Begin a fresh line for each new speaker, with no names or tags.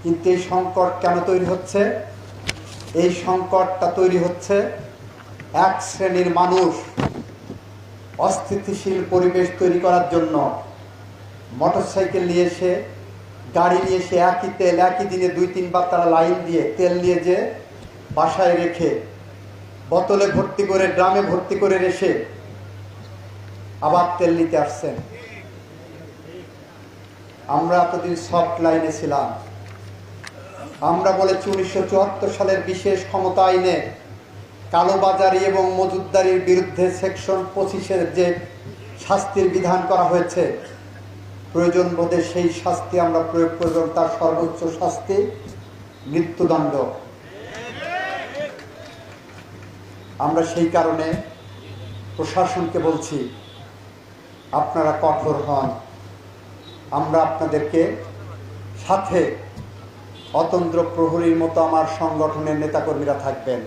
কিন্তু এই সংকট কেন তৈরি হচ্ছে? এই সংকটটা তৈরি হচ্ছে এক শ্রেণীর মানুষ অস্থিতিশীল পরিবেশ তৈরি করার জন্য মোটরসাইকেল নিয়ে এসে, গাড়ি নিয়ে এসে একই তেল একই দিনে 2-3 বার তারা লাইন দিয়ে তেল নিয়ে যে বাসায় রেখে বোতলে ভর্তি করে, ড্রামে ভর্তি করে রেখে আবার তেল নিতে আসছেন। আমরা এতদিন সফট লাইনে ছিলাম। আমরা বলেছি 1974 সালের বিশেষ ক্ষমতা আইনে কালোবাজারি এবং মজুতদারির বিরুদ্ধে সেকশন 25-এর যে শাস্তির বিধান করা হয়েছে, প্রয়োজন বোধে সেই শাস্তি আমরা প্রয়োগ করব। তার সর্বোচ্চ শাস্তি মৃত্যুদণ্ড। আমরা সেই কারণে প্রশাসনকে বলছি, আপনারা কঠোর হন। আমরা আপনাদেরকে সাথে অতন্ত্র প্রহরীর মতো আমার সংগঠনের নেতাকর্মীরা থাকবেন।